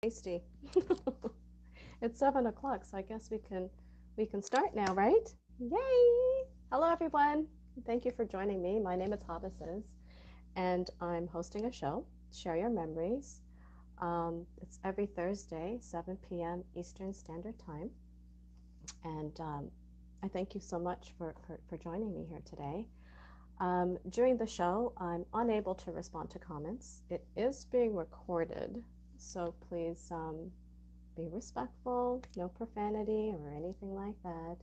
Tasty. It's 7 o'clock, so I guess we can start now, right? Yay! Hello, everyone. Thank you for joining me. My name is hobbitses, and I'm hosting a show, Share Your Memories. It's every Thursday, 7 p.m. Eastern Standard Time, and I thank you so much for joining me here today. During the show, I'm unable to respond to comments. It is being recorded, so please be respectful, no profanity or anything like that.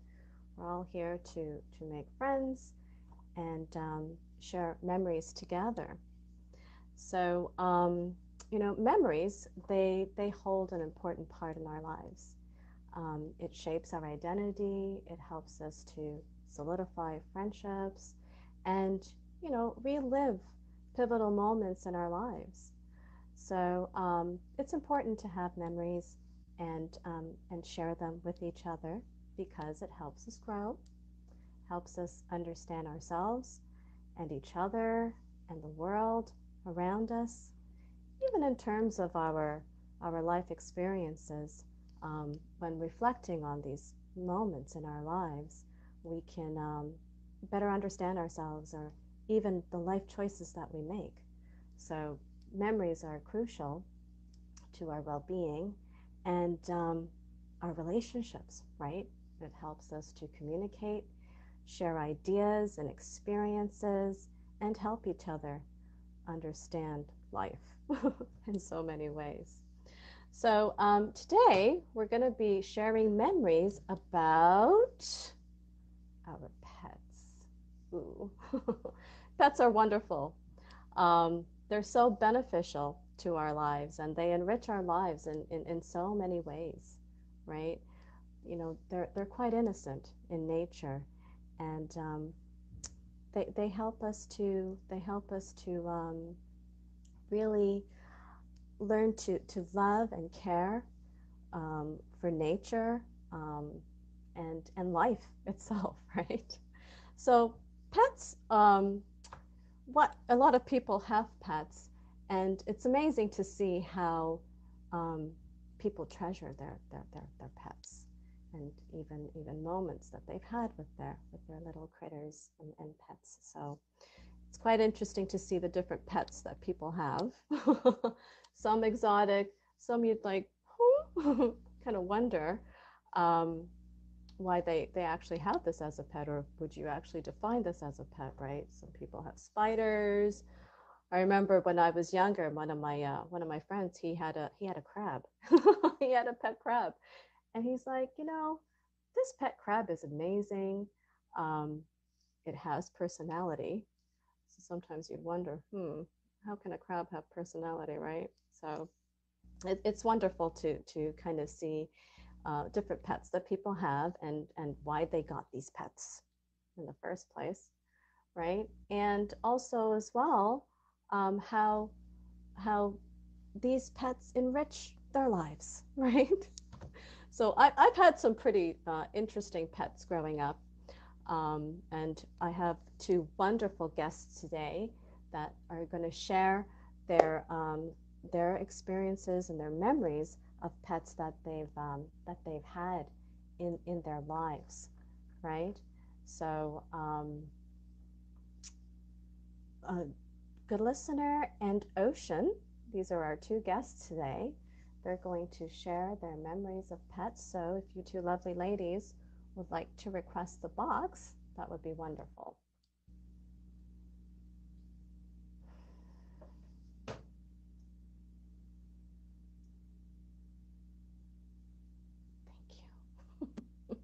We're all here to make friends and share memories together. So, memories, they hold an important part in our lives. It shapes our identity, it helps us to solidify friendships and, relive pivotal moments in our lives. So it's important to have memories and share them with each other because it helps us grow, helps us understand ourselves and each other and the world around us, even in terms of our life experiences. When reflecting on these moments in our lives, we can better understand ourselves or even the life choices that we make. So memories are crucial to our well-being and our relationships, right? It helps us to communicate, share ideas and experiences, and help each other understand life in so many ways. So today we're going to be sharing memories about our pets. Ooh. Pets are wonderful. They're so beneficial to our lives and they enrich our lives in so many ways, right? They're quite innocent in nature and they help us to really learn to love and care for nature and life itself, right? So pets, what a lot of people have pets, and it's amazing to see how um, people treasure their pets and even moments that they've had with their little critters and pets. So it's quite interesting to see the different pets that people have. Some exotic, some you'd like kind of wonder um, why they actually have this as a pet, or would you actually define this as a pet, right? Some people have spiders. I remember when I was younger, one of my friends, he had a crab. He had a pet crab, and he's like, this pet crab is amazing. Um, it has personality. So sometimes you'd wonder, how can a crab have personality, right? So it's wonderful to kind of see different pets that people have and why they got these pets in the first place, right? And also as well, how these pets enrich their lives, right? So I've had some pretty interesting pets growing up, and I have two wonderful guests today that are going to share their their experiences and their memories of pets that they've had in their lives, right? So, a good listener and Ocean, these are our two guests today. They're going to share their memories of pets. So, if you two lovely ladies would like to request the box, that would be wonderful. Thank you.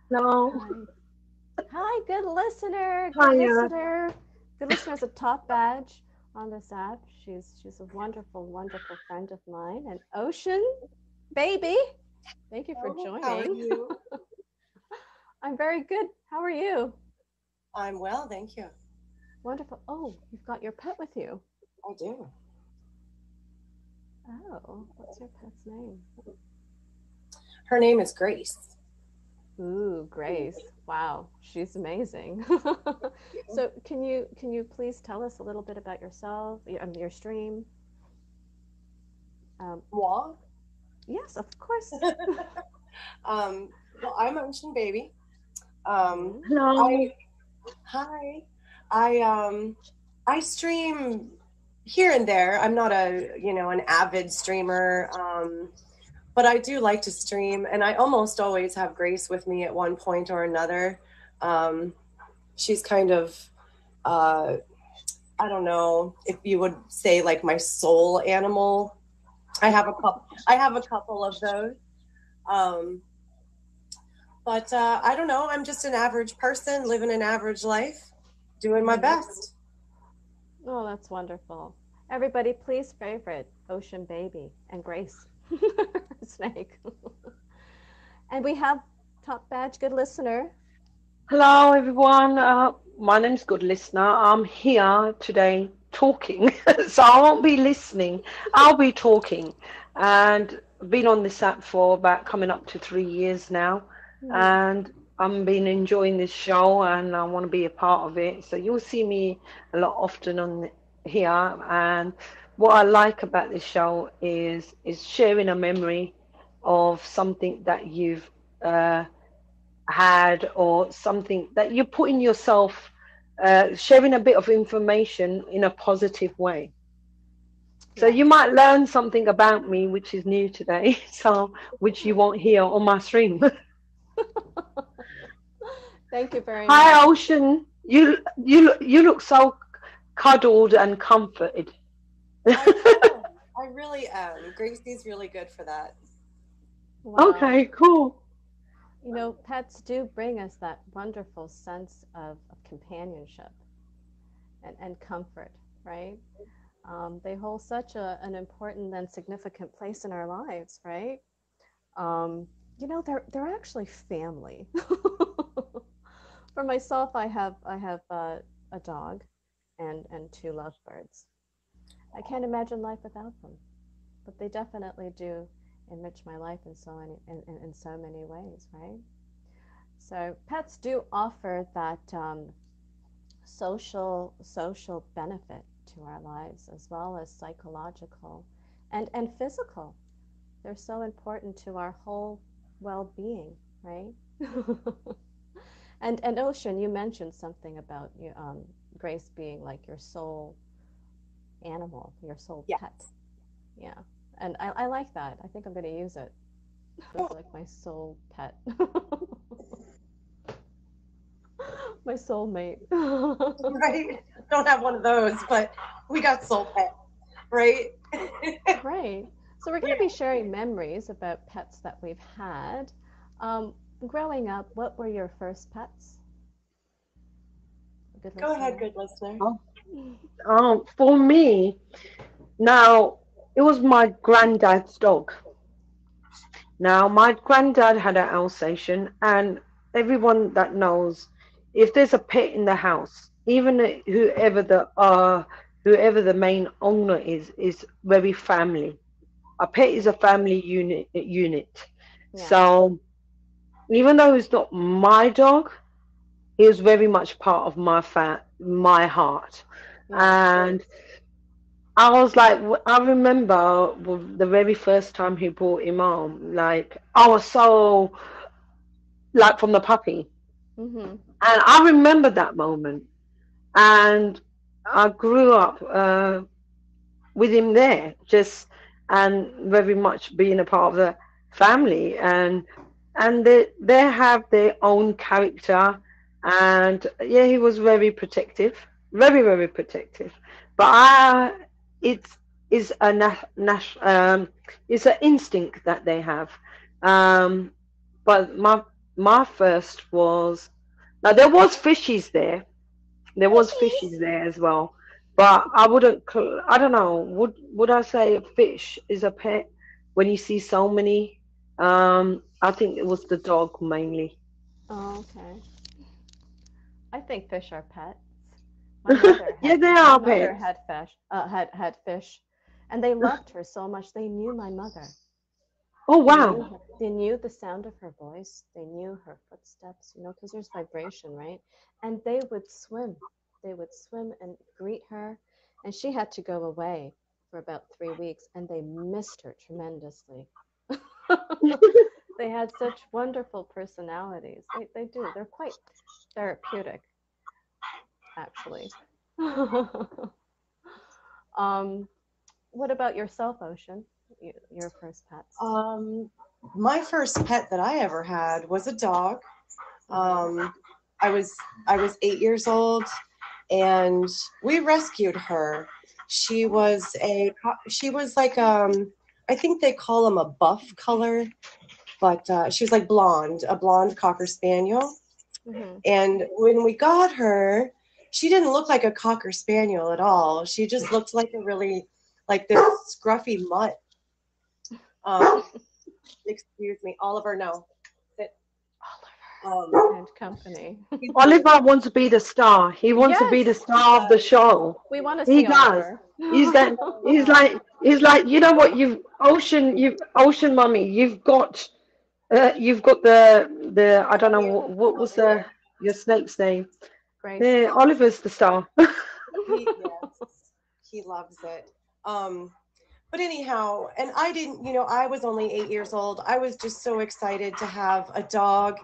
No. Hi. Hi, good listener, good Hiya. listener. Good listener is a top badge on this app. She's a wonderful, wonderful friend of mine. And Ocean, baby, thank you for Oh, how are joining. you? I'm very good. How are you? I'm well, thank you. Wonderful. Oh, you've got your pet with you. I do. Oh, what's your pet's name? Her name is Grace. Ooh, Grace. Wow, she's amazing. So, can you please tell us a little bit about yourself, your stream? Um, Moi? yes, of course. Well, I'm Ocean Baby. Um, Mhm. I Hello. Hi. I I stream here and there. I'm not an avid streamer. But I do like to stream, and I almost always have Grace with me at one point or another. Um, she's kind of uh, I don't know if you would say like my soul animal. I have a couple. I have a couple of those. Um, but I don't know. I'm just an average person living an average life, doing my Mhm. best. Oh, that's wonderful. Everybody, please favorite Ocean Baby and Grace Snake. And we have top badge good listener. Hello, everyone. My name's Good Listener. I'm here today talking, so I won't be listening. I'll be talking. And I've been on this app for about coming up to 3 years now. Mhm. And I've been enjoying this show and I want to be a part of it. So you'll see me a lot often on here. And what I like about this show is sharing a memory of something that you've had or something that you're putting yourself sharing a bit of information in a positive way, so you Yes. might learn something about me which is new today, so which you won't hear on my stream. Thank you very much. Hi Ocean, you look so cuddled and comforted. I am. I really am. Gracie's really good for that. Well, Okay, cool. pets do bring us that wonderful sense of companionship and comfort, right? They hold such an important and significant place in our lives, right? Um, they're actually family. For myself, I have a dog and two lovebirds. I can't imagine life without them, but they definitely do enrich my life in so many ways, right? So pets do offer that social benefit to our lives as well as psychological and physical. They're so important to our whole well-being, right? And Ocean, you mentioned something about Grace being like your soul animal, your soul Yeah. pet. Yeah. And I like that. I think I'm going to use it as like my soul pet, my soulmate. Right? Don't have one of those, but we got soul pet, right? Right. So we're going Yeah. to be sharing memories about pets that we've had. Um, Growing up, what were your first pets? A good Go ahead, listener. good listener. Oh, for me, now it was my granddad's dog. Now, my granddad had an Alsatian, and everyone that knows, if there's a pet in the house, even whoever the main owner is very family. A pet is a family unit. Yeah. So even though it's not my dog, he was very much part of my heart, Yes. and I was like, I remember the very first time he brought him home. Like, I was so like from the puppy, Mm-hmm. and I remember that moment. And I grew up with him there, just and very much being a part of the family, and they have their own character, and yeah, he was very protective, very protective. But it's is a it's an instinct that they have. Um, but my first was, now there was fishies there, there was fishes there as well, but I wouldn't. I don't know. Would I say a fish is a pet when you see so many? I think it was the dog mainly. Oh, okay. I think fish are pets. My mother Yeah, had they my are mother pets. had fish, had fish, and they loved her so much. They knew my mother. Oh They knew wow. her. They knew the sound of her voice. They knew her footsteps. Because there's vibration, right? And they would swim. They would swim and greet her, and she had to go away. for about 3 weeks, and they missed her tremendously. They had such wonderful personalities. They do. They're quite therapeutic, actually. um, what about yourself, Ocean? Your first pets? My first pet that I ever had was a dog. Mhm. Um, I was 8 years old, and we rescued her. She Oh. was she was like I think they call them a buff color, but she was like blonde, a blonde cocker spaniel. Mhm. And when we got her, she didn't look like a cocker spaniel at all. She just looked like a really like this scruffy mutt. Um, excuse me, Oliver. No, sit. Um, And company. he's Oliver wants to be the star. He wants to be the Yes, star of the show. we want to He see does. Oliver. He's that. He's like. He's like. You know what? Ocean mummy. You've got the. I don't know what was the your snake's name. Grace. Yeah, Oliver's the star. yes, he loves it. Um, but anyhow, and I didn't, I was only 8 years old. I was just so excited to have a dog.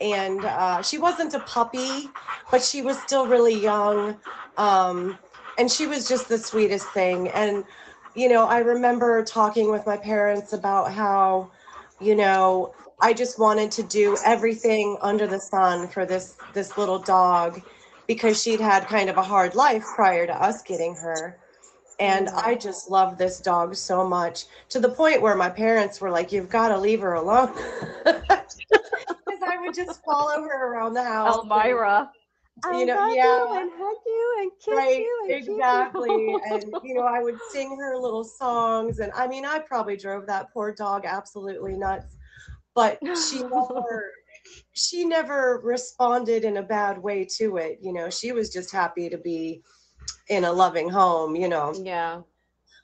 And she wasn't a puppy, but she was still really young. And she was just the sweetest thing. And, I remember talking with my parents about how, I just wanted to do everything under the sun for this little dog because she'd had kind of a hard life prior to us getting her. And I Mm. just love this dog so much to the point where my parents were like, "You've got to leave her alone." Because I would just follow her around the house. And, Elmira. I love you yeah, and hug you and kiss right, you and keep exactly. And, you. I would sing her little songs. And I mean, I probably drove that poor dog absolutely nuts. But she never responded in a bad way to it. She was just happy to be in a loving home. Yeah.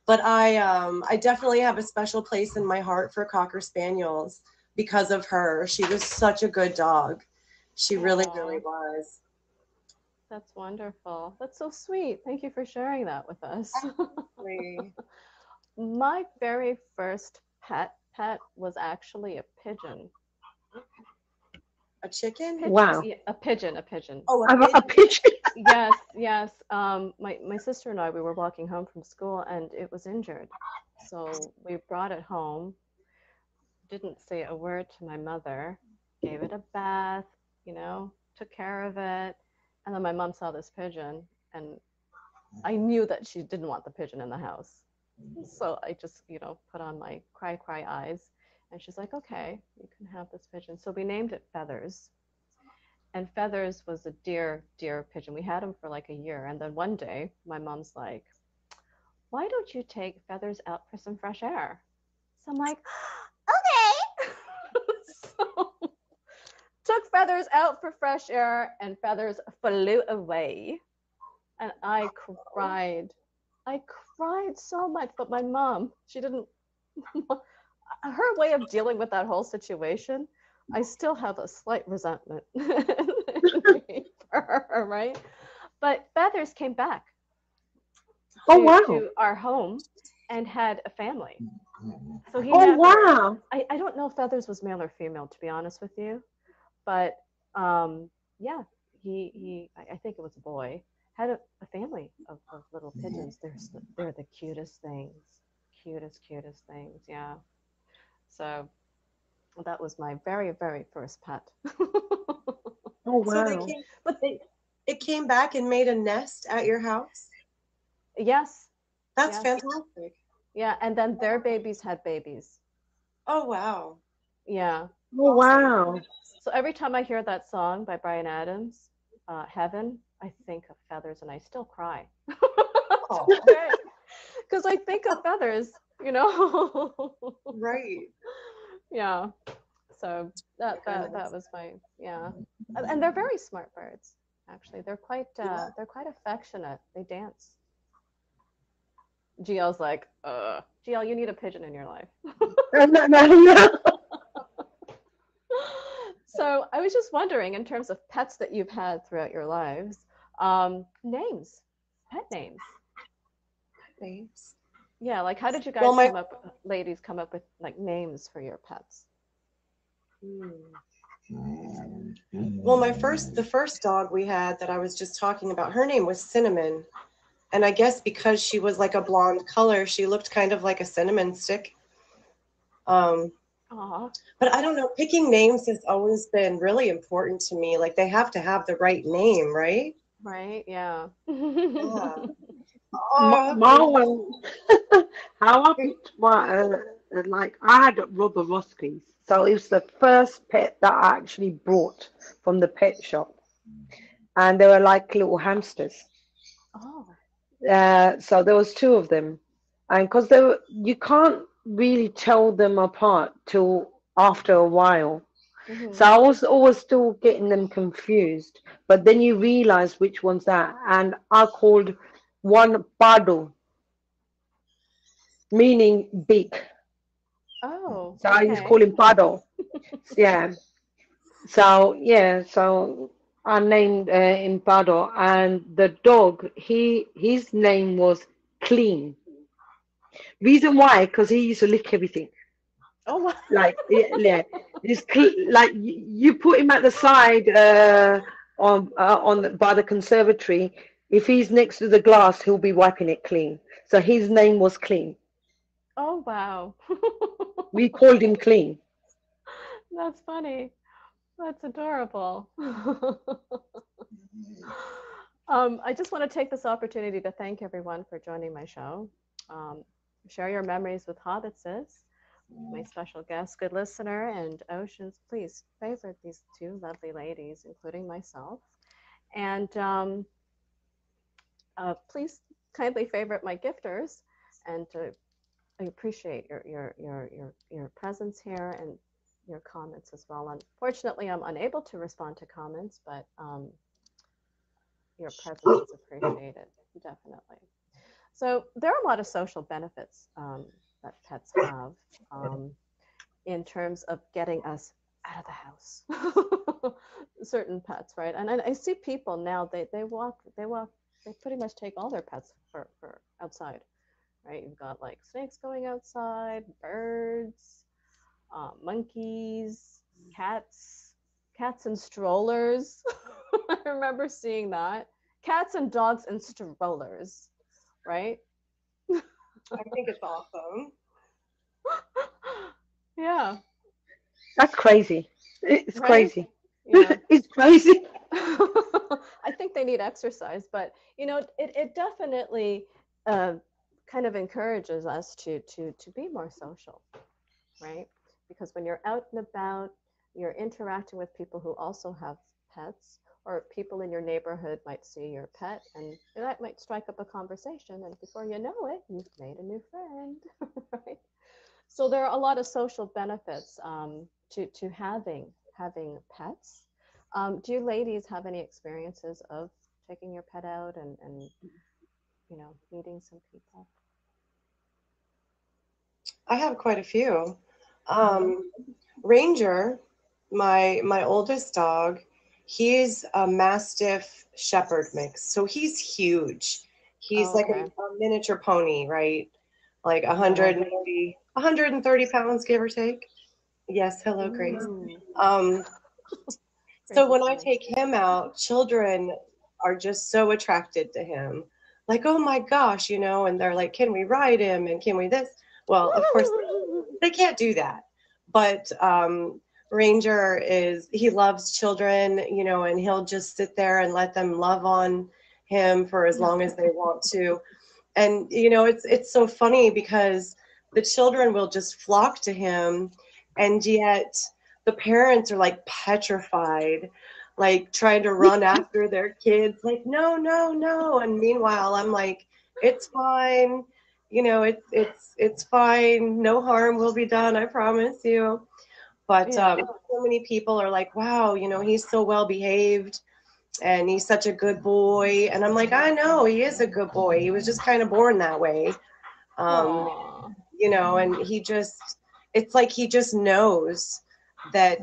But I definitely have a special place in my heart for Cocker Spaniels because of her. She was such a good dog. She really, really Aw, was. that's wonderful. That's so sweet. Thank you for sharing that with us. Absolutely. My very first pet was actually a pigeon. A chicken? Wow. Yeah, a pigeon, a pigeon. Oh, a A pigeon. picture. Yes, yes. My sister and I, we were walking home from school and it was injured. So we brought it home, didn't say a word to my mother, gave it a bath, took care of it. And then my mom saw this pigeon and I knew that she didn't want the pigeon in the house. So I just, put on my cry eyes. And she's like, okay, you can have this pigeon. So we named it Feathers. And Feathers was a dear pigeon. We had him for like a year. And then one day, my mom's like, why don't you take Feathers out for some fresh air? So I'm like, okay. So took Feathers out for fresh air, and Feathers flew away. And I cried. I cried so much, but my mom, she didn't, her way of dealing with that whole situation, I still have a slight resentment for her, right? But Feathers came back Oh to, wow. to our home and had a family. So he Oh never, wow. I don't know if Feathers was male or female, to be honest with you, but yeah, I think it was a boy, had a family of little pigeons. They're the cutest things, cutest things, yeah. So that was my very first pet. Oh So they wow. came, but it came back and made a nest at your house? Yes, That's yes, fantastic. yeah, and then their babies had babies. Oh, wow. Yeah. Oh Awesome. wow. So every time I hear that song by Brian Adams, Heaven, I think of Feathers and I still cry Oh, today because I think of Feathers. right. Yeah. So that Goodness. was my, yeah, and they're very smart birds. Actually, they're quite affectionate. They dance. GL's like, GL, you need a pigeon in your life. No. So I was just wondering, in terms of pets that you've had throughout your lives, names, pet names. Thanks. Yeah, like how did you Well, guys my ladies come up with like names for your pets? well, the first dog we had that I was just talking about, her name was Cinnamon. And I guess because she was like a blonde color, she looked kind of like a cinnamon stick. Um, Aw, but I don't know, picking names has always been really important to me. Like they have to have the right name, right? right? Yeah. Yeah. My, Oh, my one, how I picked my, like, I had rubber Roskis. So it was the first pet that I actually brought from the pet shop. And they were like little hamsters. Oh. So there was two of them. And because they were, you can't really tell them apart till after a while. So Hmm. I was always still getting them confused. But then you realize which one's that. And I called one Bado, meaning big. Oh, So I used to okay. call him Bado. Yeah. So yeah, so I named him Bado, and the dog, his name was Clean. Reason why? Because he used to lick everything. Oh, wow. Like yeah, like you put him at the side on by the conservatory. If he's next to the glass, he'll be wiping it clean. So his name was Clean. Oh, wow. We called him Clean. That's funny. That's adorable. I just want to take this opportunity to thank everyone for joining my show. Um, share your memories with hobbitses, my special guest, good listener, and Oceans. Please favorite these two lovely ladies, including myself. And please kindly favorite my gifters. And I appreciate your presence here and your comments as well. Unfortunately, I'm unable to respond to comments, but your presence is appreciated, definitely. So there are a lot of social benefits that pets have in terms of getting us out of the house. Certain pets, right? And I see people now they pretty much take all their pets for outside, right? You've got like snakes going outside, birds, monkeys, cats, cats and strollers. I remember seeing that. Cats and dogs and strollers, right? I think it's awesome. Yeah, That's crazy. It's right? crazy. Yeah. It's crazy. I think they need exercise, but it definitely uh, kind of encourages us to be more social, right? Because when you're out and about, you're interacting with people who also have pets, or people in your neighborhood might see your pet, and that might strike up a conversation, and before you know it, you've made a new friend, right? So there are a lot of social benefits to having pets. Do you ladies have any experiences of taking your pet out and meeting some people? I have quite a few. Mm-hmm. Um, Ranger, my oldest dog, he's a Mastiff Shepherd mix, so he's huge. He's Oh, like okay. a miniature pony, right? Like Yeah. 130 pounds, give or take. Yes, hello, Grace. Ooh, Um, Grace so is when I funny. take him out, children are just so attracted to him. Like, oh my gosh, and they're like, can we ride him and can we this? Well, of course, they can't do that. But Ranger he loves children, and he'll just sit there and let them love on him for as long as they want to. And, it's so funny because the children will just flock to him, and yet the parents are like petrified, like trying to run after their kids, like, no, no, no. And meanwhile, I'm like, it's fine. It's fine. No harm will be done. I promise you. But Yeah. so many people are like, wow, he's so well behaved and he's such a good boy. And I'm like, I know he is a good boy. He was just kind of born that way. Um, Aw. and it's like he just knows that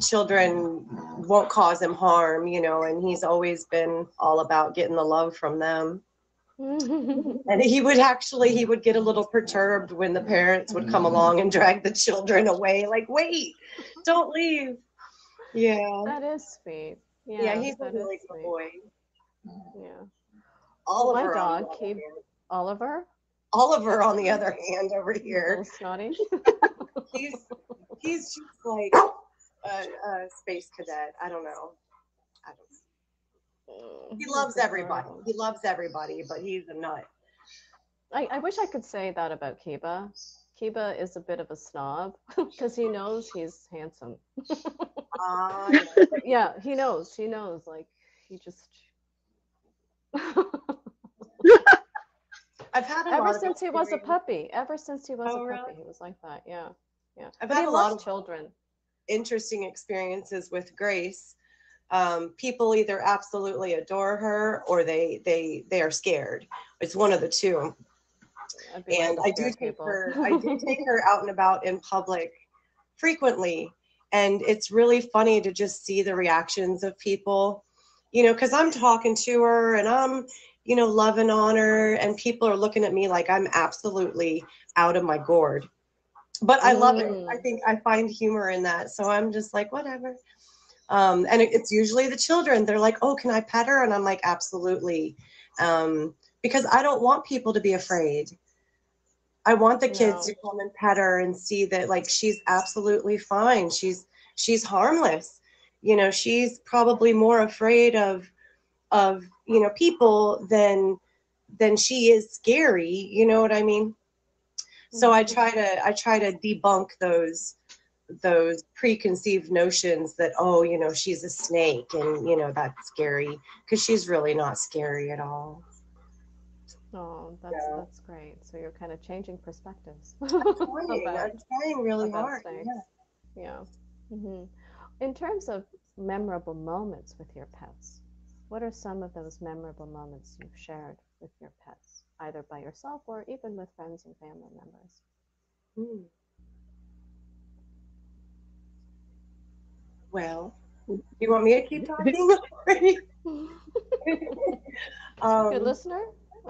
children won't cause him harm, and he's always been all about getting the love from them. And he would get a little perturbed when the parents would come along and drag the children away. Like, wait, don't leave. Yeah. That is sweet. Yeah, Yeah, he's a that is really good sweet. boy. Yeah. Well, my Oliver on the dog, other hand. Oliver, Oliver on the other hand over a little here. snotty. He's he's just like a space cadet. I don't know. I don't. He loves That's everybody. adorable. He loves everybody, but he's a nut. I wish I could say that about Kiba. Kiba is a bit of a snob because he knows he's handsome. Ah, Yeah, he knows. He knows. Like, he just. I've had a Ever lot of since he was a experience- puppy. Ever since he was Oh, a really? puppy, he was like that. Yeah. Yeah. I've But had he a lot loves of children. interesting experiences with Grace. People either absolutely adore her or they are scared. It's one of the two. I'd be one of And the I do scared take people. her I do take her out and about in public frequently, and it's really funny to just see the reactions of people, because I'm talking to her and I'm loving on her, and people are looking at me like I'm absolutely out of my gourd, but I love it. I Mm. think I find humor in that, so I'm just like, whatever. And it's usually the children. They're like, oh, can I pet her? And I'm like, absolutely. Because I don't want people to be afraid. I want the kids No. to come and pet her and see that, like, she's absolutely fine. She's harmless. She's probably more afraid of people than she is scary. You know what I mean? So I try to debunk those preconceived notions that, oh, she's a snake and that's scary, because she's really not scary at all. Oh, Yeah. that's great. So you're kind of changing perspectives I'm about trying really about hard. snakes. Yeah. Yeah. Hmm. In terms of memorable moments with your pets, what are some of those memorable moments you've shared with your pets, either by yourself or even with friends and family members? Hmm. Well, you want me to keep talking? Good um, listener?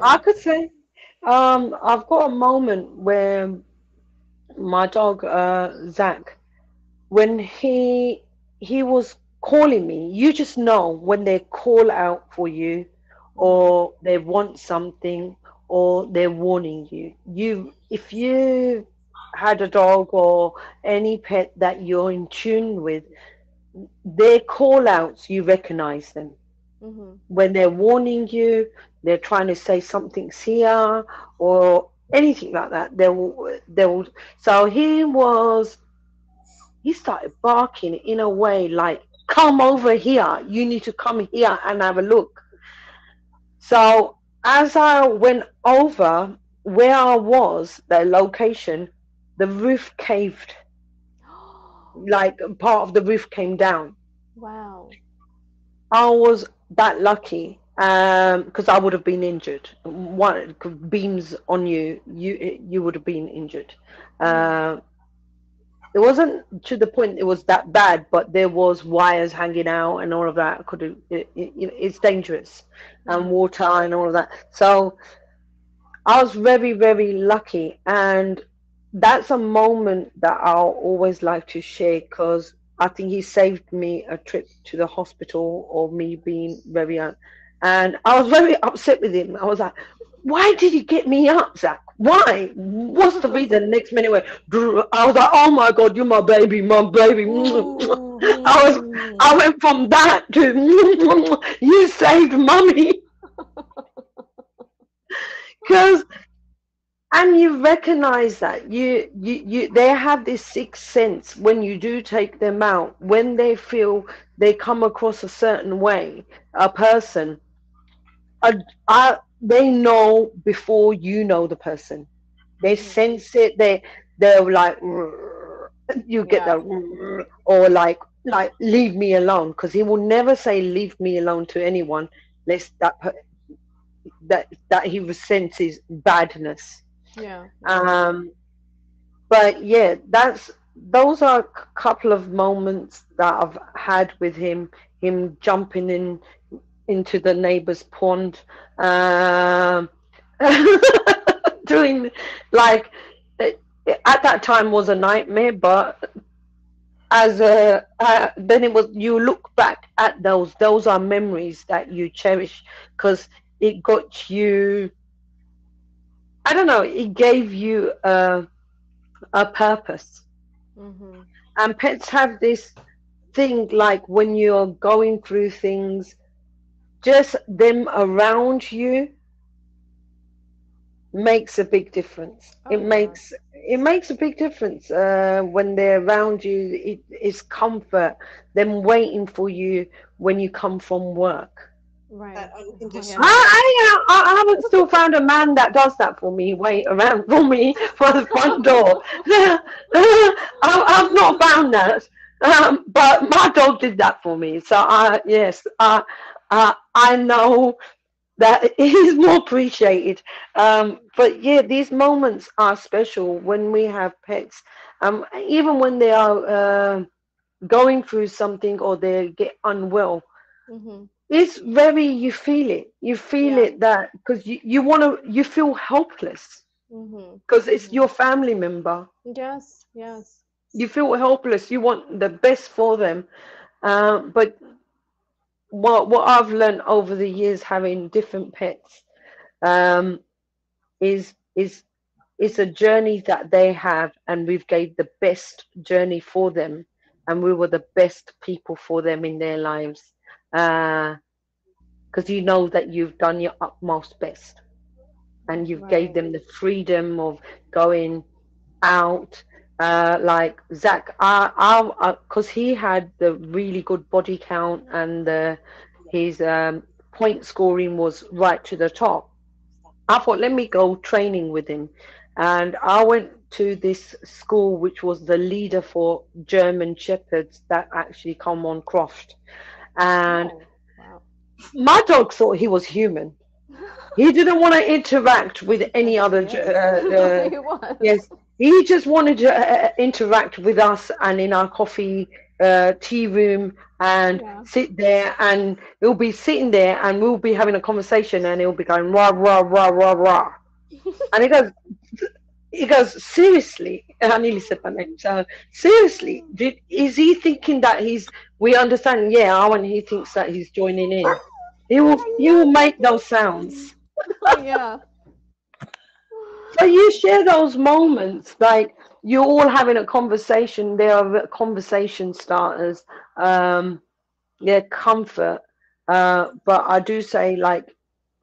I Or could say, I've got a moment where my dog, Zach, when he was calling me, you just know when they call out for you, or they want something, or they're warning you. If you had a dog or any pet that you're in tune with, their call outs, you recognize them mm-hmm. when they're warning you, they're trying to say something's here or anything like that. They'll. So he started barking in a way like, "Come over here! You need to come here and have a look." So as I went over where I was, the location, the roof caved, like part of the roof came down. Wow. I was that lucky because I would have been injured. One beams on you, you would have been injured. Mm-hmm. Uh, it wasn't to the point it was that bad, but there was wires hanging out and all of that. Could have, it's dangerous, and Mm-hmm. water and all of that. So I was very, very lucky, and that's a moment that I'll always like to share because I think he saved me a trip to the hospital or me being very young. And I was very upset with him. I was like, why did you get me up, Zach? Why? What's the reason? Next minute, I was like, oh my God, you're my baby, my baby. I went from that to you saved mommy. Because and you recognize that they have this sixth sense when you do take them out, when they feel they come across a certain way, a person, uh, they know before you know the person. They sense it. They're like you get Yeah. that or like leave me alone, because he will never say leave me alone to anyone lest that he senses badness. Yeah. Um, but yeah, those are a couple of moments that I've had with him. Him jumping into the neighbor's pond. doing like it, at that time was a nightmare, but as a then it was, you look back at those are memories that you cherish because it got you, I don't know, it gave you a purpose. Mm-hmm. And pets have this thing, like when you're going through things, just them around you makes a big difference. Oh It yeah. makes a big difference when they're around you. It is comfort. Them waiting for you when you come from work. Right. That Oh unconditional yeah. love. I haven't still found a man that does that for me. Wait around for me for the front door. I've not found that. But my dog did that for me. So yes, I know that it is more appreciated. But yeah, these moments are special when we have pets. Even when they are going through something or they get unwell, Mm-hmm. it's very, you feel it. You feel Yeah. it, that because you want to, you feel helpless Mm-hmm. because it's Mm-hmm. your family member. Yes. Yes. You feel helpless. You want the best for them. But what I've learned over the years having different pets, um, is it's a journey that they have, and we've gave the best journey for them, and we were the best people for them in their lives. Because you know that you've done your utmost best, and you've gave Right. them the freedom of going out. Like Zach, because he had the really good body count, and his point scoring was right to the top. I thought, let me go training with him. And I went to this school, which was the leader for German Shepherds that actually come on Croft. And Oh wow. my dog thought he was human. He didn't want to interact with any Yes, he other. is. He was. Yes, he just wanted to interact with us and in our coffee tea room and Yeah. sit there, and he'll be sitting there and we'll be having a conversation and he'll be going rah rah rah rah rah, and he goes seriously, and I nearly said my name. So seriously, is he thinking that we understand? Yeah, when he thinks that he's joining in, I he will love that make those baby. sounds. Oh yeah. So you share those moments, like you're all having a conversation. They are conversation starters. Um, they're comfort. But I do say, like,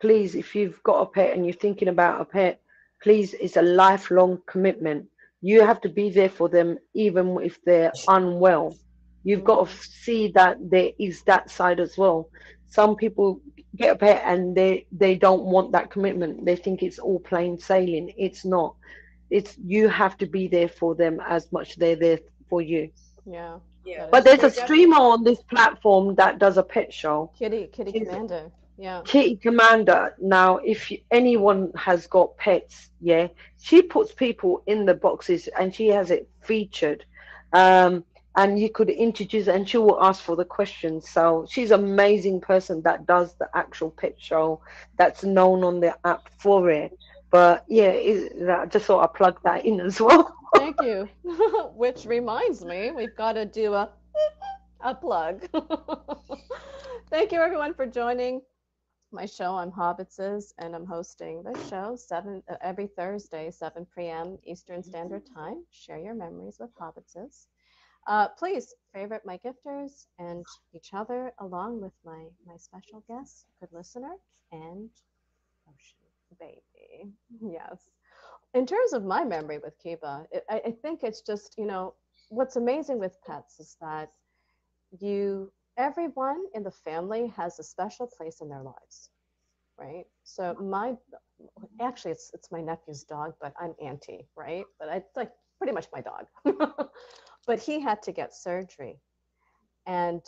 please, if you've got a pet and you're thinking about a pet, please, it's a lifelong commitment. You have to be there for them, even if they're unwell. You've got to Mm-hmm. see that there is that side as well. Some people get a pet and they don't want that commitment. They think it's all plain sailing. It's not. It's, you have to be there for them as much they're there for you. Yeah. Yeah, That But is there's a they're true. definitely. streamer on this platform that does a pet show. Kitty She's Commando. Yeah. Kitty Commander. Now, if anyone has got pets, yeah, she puts people in the boxes and she has it featured. Um, and you could introduce, and she will ask for the questions. So she's an amazing person that does the actual pet show that's known on the app for it. But yeah, I just thought I'd plug that in as well. Thank you. Which reminds me, we've got to do a plug. Thank you everyone for joining my show. I'm Hobbitses, and I'm hosting this show every Thursday, 7 p.m. Eastern Standard Time. Share your memories with Hobbitses. Please favorite my gifters and each other, along with my special guest, good listener, and Ocean Baby. Yes. In terms of my memory with Kiba, I think it's just, what's amazing with pets is that everyone in the family has a special place in their lives, right? So actually, it's my nephew's dog, but I'm auntie, right? But it's like pretty much my dog. But he had to get surgery, and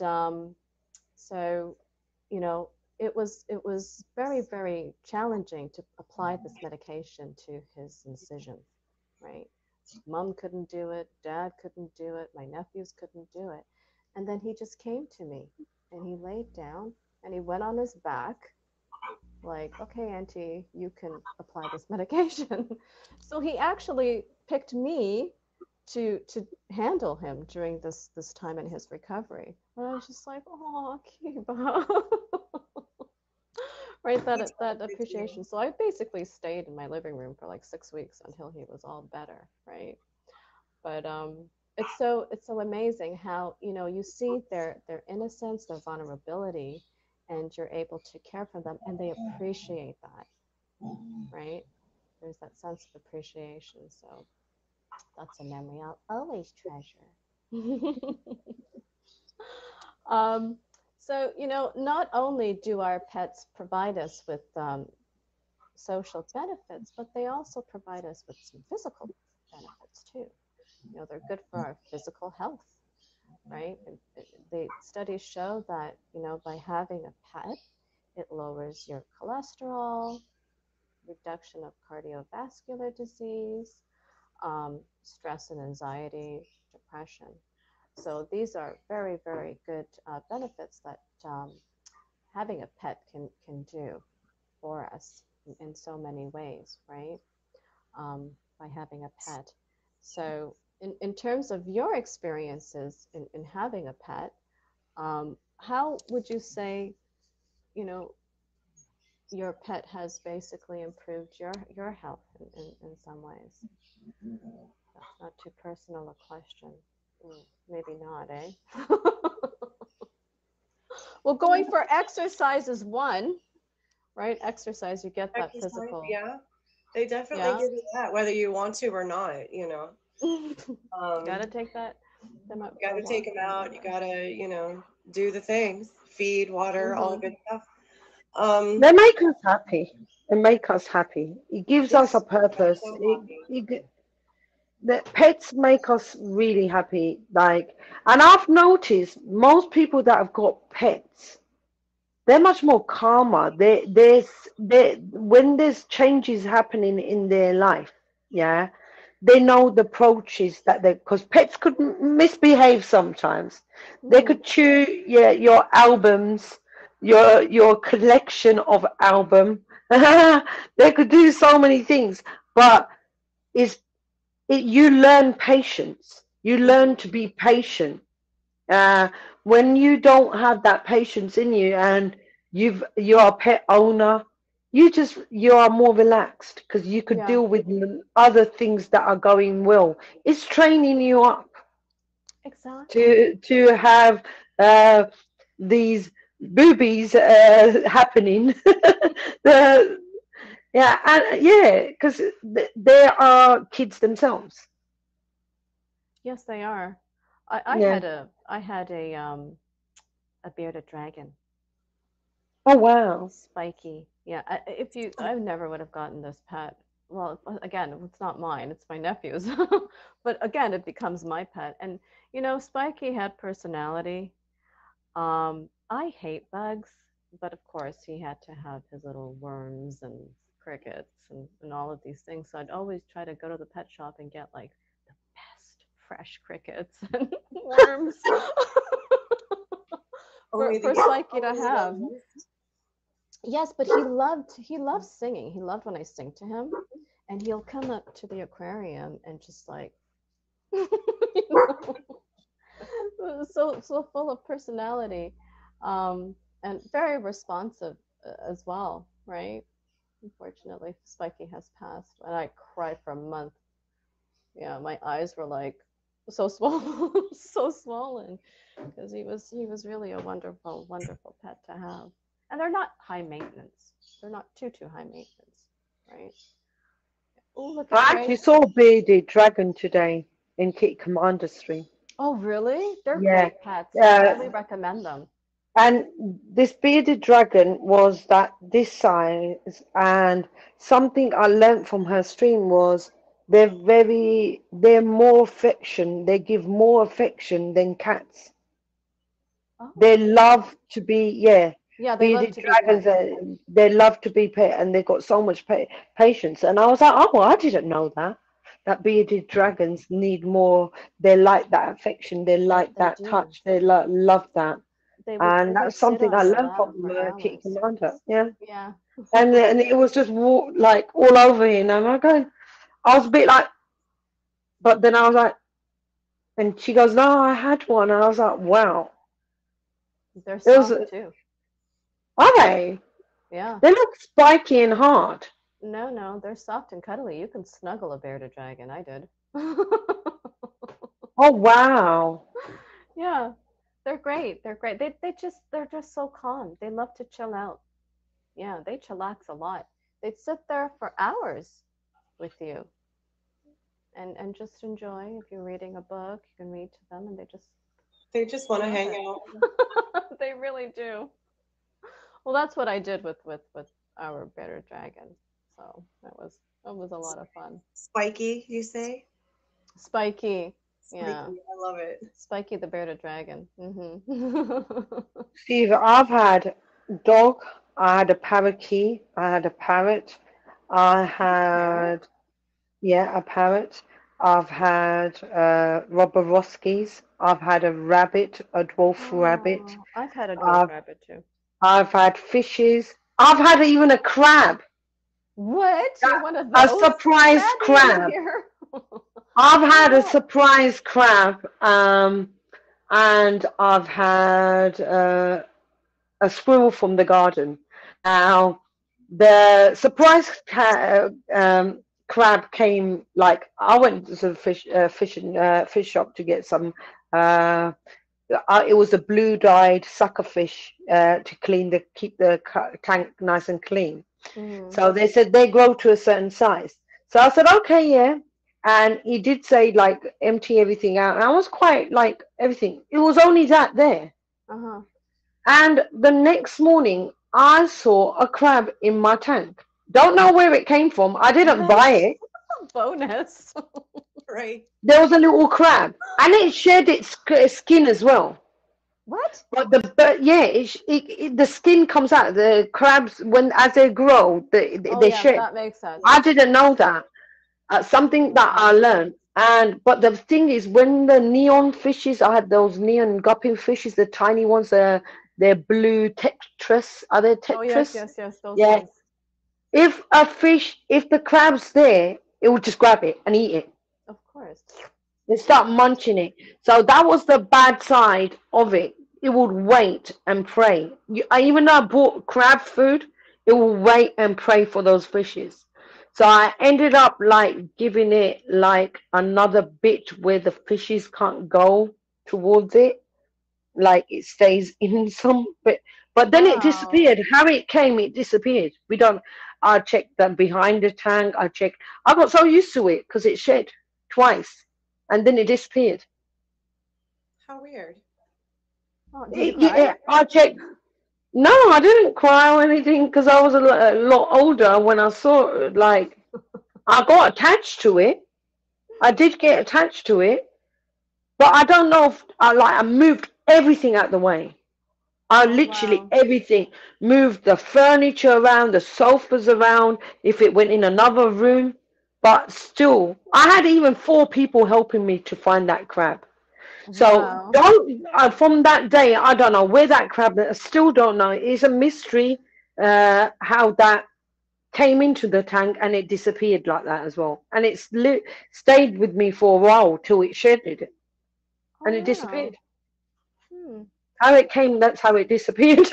so you know it was very very challenging to apply this medication to his incision, right? Mom couldn't do it, dad couldn't do it, my nephews couldn't do it, and then he just came to me and he laid down and he went on his back like, okay, Auntie, you can apply this medication. So he actually picked me to handle him during this time in his recovery. And I was just like, oh, Kiba. Right, He that tolerated you. appreciation. So I basically stayed in my living room for like 6 weeks until he was all better, right? But it's so amazing how, you know, you see their innocence, their vulnerability, and you're able to care for them, and they appreciate that, right? There's that sense of appreciation. So that's a memory I'll always treasure. um, so, you know, not only do our pets provide us with social benefits, but they also provide us with some physical benefits too. You know, they're good for our physical health, right? The studies show that, you know, by having a pet, it lowers your cholesterol, reduction of cardiovascular disease, stress and anxiety, depression. So these are very, very good benefits that having a pet can do for us in so many ways, right? By having a pet. So, in terms of your experiences in having a pet, how would you say, you know, your pet has basically improved your health in some ways? That's not too personal a question. Maybe not, eh? Well, going for exercise is one, right? Exercise, you get that Exercise, physical, yeah. They definitely yeah. give you that, whether you want to or not, you know. Gotta Um, take them out you for a gotta take walk. them out, you gotta, do the things, feed, water, all Mm-hmm. good stuff. Um, They make us happy. They make us happy. It gives us a yes, purpose. so happy. The pets make us really happy. Like, and I've noticed most people that have got pets, they're much more calmer. When there's changes happening in their life, yeah, they know the approaches that they, because pets could misbehave sometimes. They Mm-hmm. could chew, yeah, your albums, your collection of album. They could do so many things, but it's you learn patience. You learn Mm-hmm. to be patient. Uh, when you don't have that patience in you, and you're a pet owner, you are more relaxed because you could Yeah, deal with other things that are going well. It's training you up exactly. to have uh, these boobies happening. the, yeah, and yeah, because they are kids themselves. Yes, they are. Yeah. I had a bearded dragon, Oh wow. Spiky. Yeah, if you, I never would have gotten this pet. Well, again, it's not mine; it's my nephew's. But again, it becomes my pet. And you know, Spiky had personality. I hate bugs, but of course, he had to have his little worms and crickets and all of these things. So I'd always try to go to the pet shop and get like the best fresh crickets and worms Only for the Spiky to only the have. youngest. Yes, but he loved singing. He loved when I sing to him, and he'll come up to the aquarium and just like, you know, so full of personality, and very responsive as well, right? Unfortunately, Spiky has passed, and I cried for a month. Yeah, my eyes were like so swollen, so swollen, because he was really a wonderful, wonderful pet to have. And they're not high maintenance. They're not too high maintenance, right? Oh, look at I actually Grace. saw a bearded dragon today in Kit Commander Stream. Oh, really? They're Yeah. great pets. I Uh, highly recommend them. and this bearded dragon was that this size, and something I learned from her stream was they're more affection. They give more affection than cats. They Oh, love to be, yeah, yeah, they love bearded to be pet. dragons. They love to be pet, and they got so much patience. And I was like, oh, I didn't know that. That bearded dragons need more. They like that affection. They like They that do. touch. They love that. And they would that's sit something on I your learned lap from for Kitty hours. Commander. Yeah. Yeah. And it was just like all over him. And I'm going, I was a bit like, but then I was like, and she goes, no, I had one. And I was like, wow. They're It was, soft too. are they? Yeah. They look spiky and hard. No, no, they're soft and cuddly. You can snuggle a bearded dragon. I did. Oh, wow. Yeah. They're great. They're great. They're just so calm. They love to chill out. Yeah, they chillax a lot. They'd sit there for hours with you and just enjoy. If you're reading a book, you can read to them and They just they want to love hang it. out. They really do. Well, that's what I did with our bearded dragon. So that was a lot of fun. Spiky, you say? Spiky. Spiky, Yeah. I love it. Spiky the bearded dragon. Steve, I've had dog, I had a parakeet, I had a parrot, I Parrot? had, yeah, a parrot. I've had Roboroskis. I've had a rabbit, a dwarf rabbit. Oh, I've had a dwarf I've rabbit too. I've had fishes. I've had even a crab, What? You're one of a those surprise crab eating crab. here? I've had a Oh, surprise crab, and I've had a squirrel from the garden. Now, the surprise crab came like I went to the fish shop to get some. Uh, it was a blue-dyed suckerfish to keep the tank nice and clean. mm, So they said they grow to a certain size. So I said, okay, yeah. And he did say like empty everything out. And I was quite like everything. It was only that there. uh-huh. And the next morning, I saw a crab in my tank. Don't know where it came from. I didn't buy it. Bonus. Right. There was a little crab, and it shed its skin as well. What? But yeah, the skin comes out. The crabs, when as they grow, Oh they yeah, shed. that makes sense. I didn't know that. Something that I Oh, learned. And but the thing is, when the neon fishes, I had those neon guppy fishes, the tiny ones. They're blue tetras. Are they oh yes, tetras? yes, yes, those Yeah. ones. If the crab's there, it will just grab it and eat it. Of course. They start munching it. So that was the bad side of it. It would wait and pray. Even though I bought crab food, it will wait and pray for those fishes. So I ended up like giving it like another bit where the fishes can't go towards it. Like it stays in some bit. But then it Wow. disappeared. How it came, it disappeared. We don't. I checked them behind the tank. I checked. I got so used to it because it shed twice, and then it disappeared. How weird. Oh, did you Yeah, cry? I checked. No, I didn't cry or anything because I was a lot older when I saw it. Like I got attached to it. I did get attached to it, but I don't know if I moved everything out the way. I Oh literally wow. everything moved the furniture around, the sofas around, if it went in another room. But still, I had even 4 people helping me to find that crab. So Wow. don't from that day, I don't know where that crab. I still don't know. It's a mystery how that came into the tank and it disappeared like that as well. And stayed with me for a while till it shedded it Oh and it wow. disappeared. Hmm. How it came, that's how it disappeared.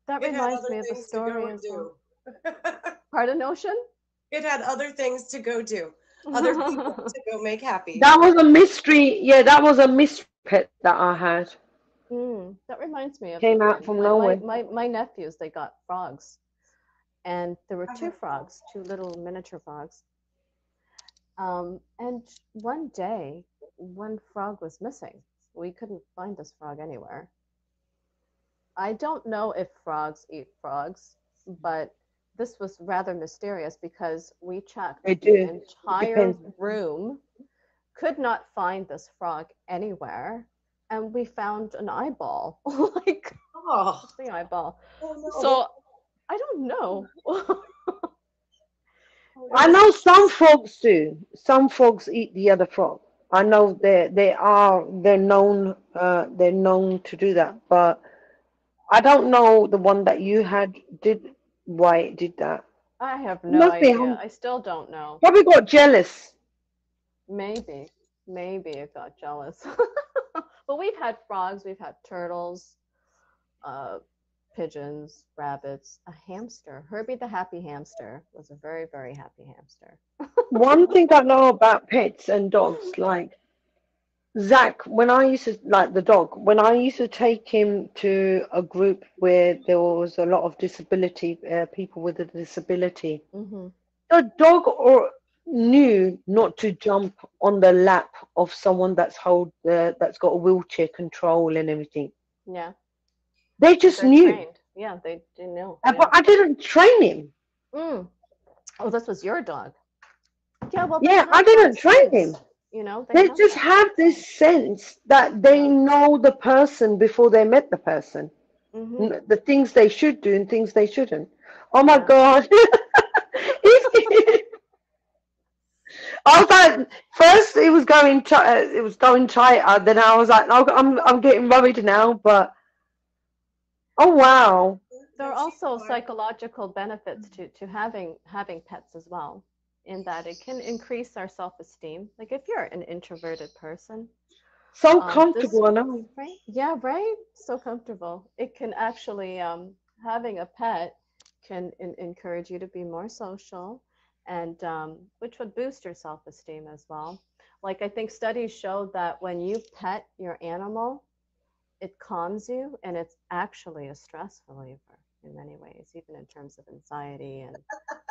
That It had reminds other me of a things to go story and as well. do. Pardon, Ocean? It had other things to go do, other people to go make happy. That was a mystery. Yeah, that was a mystery pet that I had. That reminds me of Came out from nowhere. my nephews. They got frogs, and there were I two have frogs, two little miniature frogs. And one day, one frog was missing. We couldn't find this frog anywhere. I don't know if frogs eat frogs, but this was rather mysterious because we checked They the do. It entire depends. room, could not find this frog anywhere, and we found an eyeball, like Oh, just the eyeball. oh no. So I don't know. Oh, I no. know some frogs do. Some frogs eat the other frog. I know they're known to do that, but I don't know the one that you had did why it did that. I have It no must be idea. I still don't know. probably got jealous. Maybe, maybe it got jealous. But we've had frogs, we've had turtles, uh, pigeons, rabbits, a hamster. Herbie the happy hamster was a very, very happy hamster. One thing I know about pets and dogs, like Zach, when I used to like the dog, when I used to take him to a group where there was a lot of disability, people with a disability, Hmm. the dog or knew not to jump on the lap of someone that's got a wheelchair control and everything. Yeah, They because just they're knew. trained. Yeah, they know. But Yeah. I didn't train him. Mm. Oh, this was your dog. Yeah, well, they Yeah, I have that didn't train him. sense. You know, they They have just that have sense. this sense that they Yeah. know the person before they met the person, Hmm. the things they should do and things they shouldn't. Oh my Yeah. God. I was like, first it was going tighter. Then I was like, oh, I'm getting worried now. But oh wow, There are No, she's also fine. psychological benefits to having pets as well, in that it can increase our self-esteem. Like if you're an introverted person, so this comfortable. I know. right? Yeah, right. So comfortable. It can actually having a pet can encourage you to be more social, and which would boost your self-esteem as well. Like I think studies show that when you pet your animal, it calms you, and it's actually a stress reliever in many ways, even in terms of anxiety and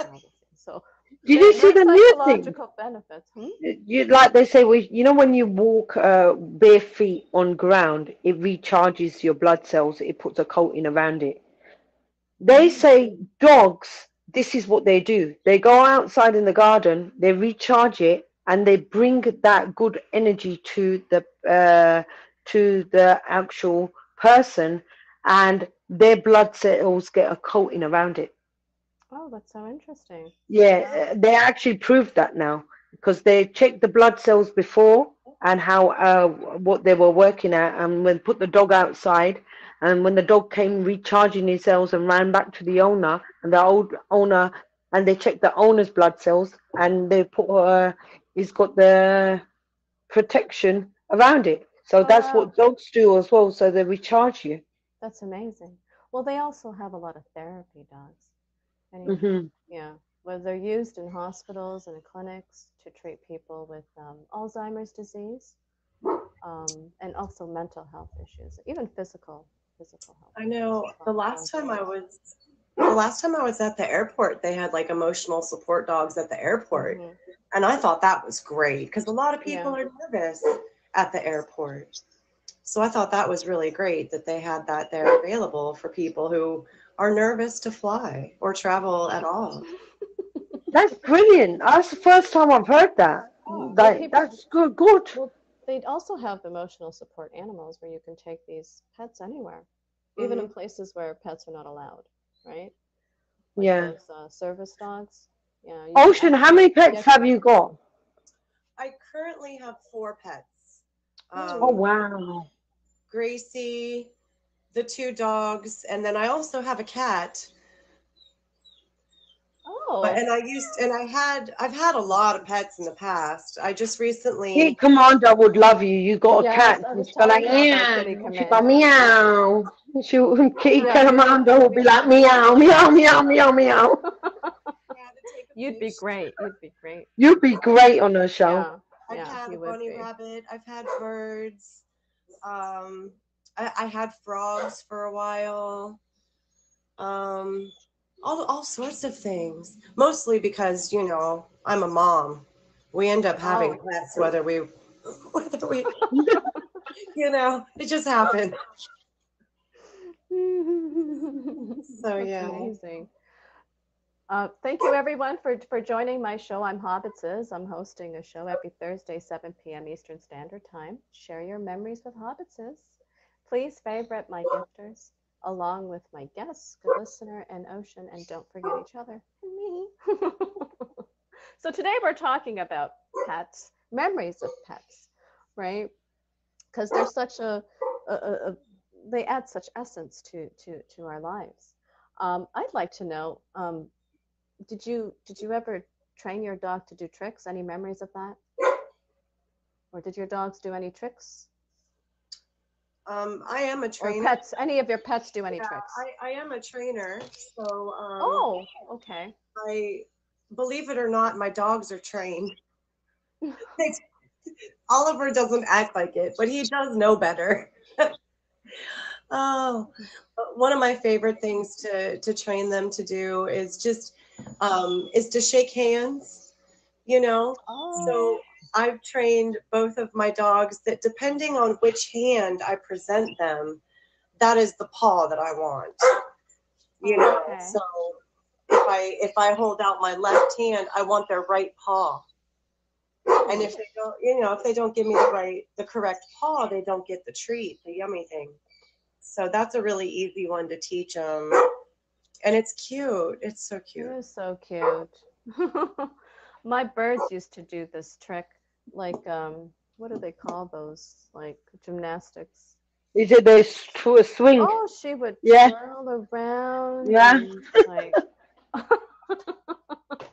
all the things. So Did you see there are the new thing? psychological benefits. Hmm? You like they say, when you walk bare feet on ground, it recharges your blood cells. It puts a coating around it. They Mm. say dogs, this is what they do. They go outside in the garden, they recharge it, and they bring that good energy to the actual person, and their blood cells get a coating around it. Oh, that's so interesting. Yeah. Yeah, they actually proved that now because they checked the blood cells before and how what they were working at, and when put the dog outside, and when the dog came recharging his cells and ran back to the owner, and the old owner, and they checked the owner's blood cells, and they put he's got the protection around it. So Oh, that's wow. what dogs do as well. So they recharge you. That's amazing. Well, they also have a lot of therapy dogs. Any, Hmm. yeah, where they're used in hospitals and clinics to treat people with Alzheimer's disease, and also mental health issues, even physical health I issues know as well. Dogs are used. the last time I was at the airport, they had like emotional support dogs at the airport. Hmm. And I thought that was great because a lot of people Yeah. are nervous at the airport. So I thought that was really great that they had that there available for people who are nervous to fly or travel at all. That's brilliant. That's the first time I've heard that. Well, Like that's good. Good. well, they also have emotional support animals where you can take these pets anywhere, even in Hmm. places where pets are not allowed, right? Like Yeah. those service dogs. Yeah, you can Ocean, how actually many pets get have them. you got? I currently have four pets. Oh Oh, wow. Gracie, the two dogs, and then I also have a cat. But oh, I've had a lot of pets in the past. I just Kitty recently Commander would love you. You got a yes, cat. I And was she's got like telling her about meow. Kitty She got Commander. meow. She Kitty Yeah, Commander will be like meow, meow, meow, meow, meow. had to take a you'd be picture. great. You'd be great. You'd be great on her show. Yeah, I've yeah, had a you would bunny be. rabbit. I've had birds. Um, I had frogs for a while. Um, all sorts of things. Mostly because I'm a mom. We end up having Oh, pets whether we it just happened. So that's yeah. amazing. Thank you, everyone, for joining my show. I'm Hobbitses. I'm hosting a show every Thursday, 7 p.m. Eastern Standard Time. Share your memories with Hobbitses. Please favorite my gifters, along with my guests, Good Listener and Ocean, and don't forget each other and me. So today we're talking about pets. memories of pets, right? Because they're such a they add such essence to our lives. I'd like to know, did you ever train your dog to do tricks? Any memories of that? Or did your dogs do any tricks? I am a Or trainer. pets? Any of your pets do any Yeah, tricks? I am a trainer. So Oh, okay. I believe it or not, my dogs are trained. Oliver doesn't act like it, but he does know better. Oh, one of my favorite things to train them to do is just is to shake hands, you know. Oh, So I've trained both of my dogs that depending on which hand I present them, that is the paw that I want. You know, okay. so if I hold out my left hand, I want their right paw. And if they don't, if they don't give me the correct paw, they don't get the treat, the yummy thing. So that's a really easy one to teach them, and it's cute. It's so It cute. is so cute. My birds used to do this trick, like what do they call those? Like gymnastics. Is it a swing? Oh, she would Yeah, twirl around yeah. and like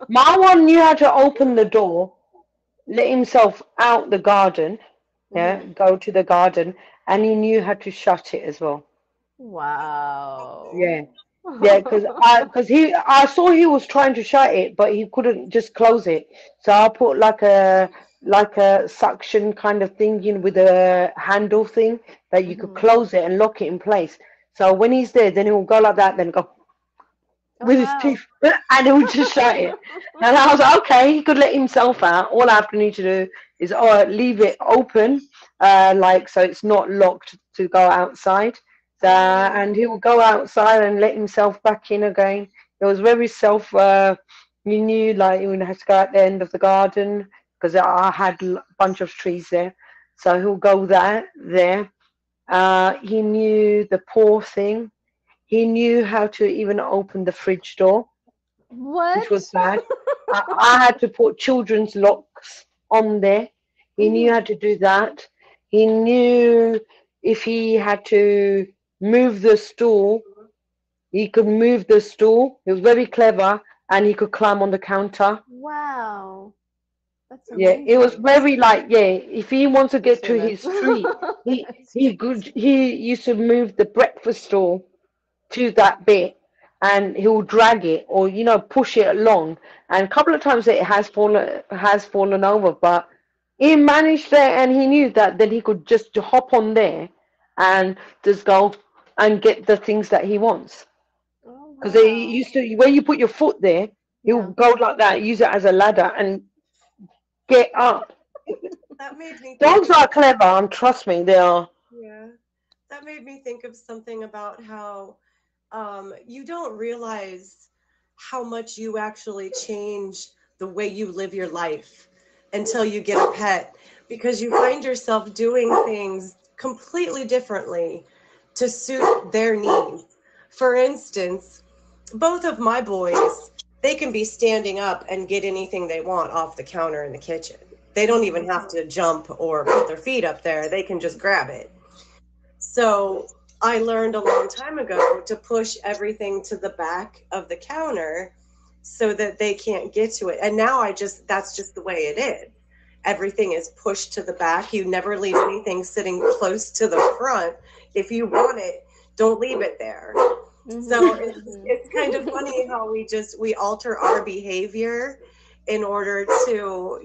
My one knew how to open the door, let himself out the garden, yeah, hmm. go to the garden, and he knew how to shut it as well. Wow. Yeah, yeah, I saw he was trying to shut it, but he couldn't just close it. So I put like a suction kind of thing in with a handle thing that you could Hmm. close it and lock it in place. So when he's there, then he'll go like that, then go Oh with his wow. teeth, and he'll just shut it. And I was like, okay, he could let himself out. All I have to need to do is leave it open, like so it's not locked to go outside. So, Oh, and he will go outside and let himself back in again. It was very you knew like you had to go at the end of the garden because I had a bunch of trees there. So he'll go there. He knew the paw thing. He knew how to even open the fridge door, which was What? bad. I had to put children's locks on there. He knew Hmm. how to do that. He knew if he had to move the stool, he could move the stool. He was very clever and he could climb on the counter. Wow. That's Yeah, it was amazing. very like, yeah, if he wants to I've get seen to it. his treat, It's treats. he used to move the breakfast stool to that bit and he'll drag it or push it along, and a couple of times it has fallen over, but he managed there and he knew that then he could just hop on there and just go and get the things that he wants, Oh because they wow. used to, where you put your foot there, he'll Yeah. go like that, use it as a ladder and get up. that made me think Dogs of are clever, and trust me, they are. yeah. That made me think of something about how you don't realize how much you actually change the way you live your life until you get a pet, because you find yourself doing things completely differently to suit their needs. For instance, both of my boys, they can be standing up and get anything they want off the counter in the kitchen. They don't even Hmm. have to jump or put their feet up there. They can just grab it. So I learned a long time ago to push everything to the back of the counter so that they can't get to it. And now that's just the way it is. Everything is pushed to the back. You never leave anything sitting close to the front. If you want it, don't leave it there. So Hmm. it's kind of funny how we alter our behavior in order to,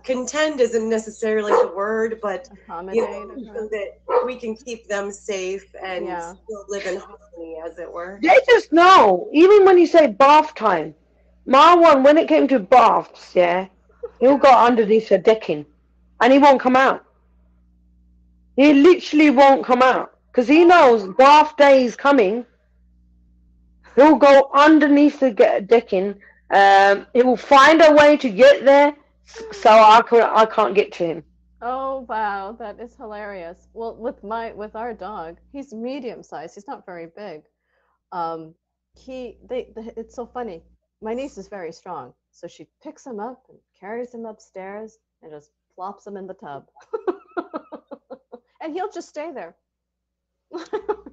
contend isn't necessarily the word, but Accommodate. so Okay. that we can keep them safe and Yeah. still live in harmony, as it were. They just know. Even when you say bath time, my one, when it came to baths, yeah, he'll Yeah. go underneath the decking and he won't come out. He literally won't come out because he knows Oh. bath day is coming. He'll go underneath the decking. He will find a way to get there, so I can't get to him. Oh wow, that is hilarious. Well, with our dog, he's medium sized. He's not very big. Um, it's so funny. My niece is very strong, So she picks him up and carries him upstairs and just plops him in the tub. And he'll just stay there,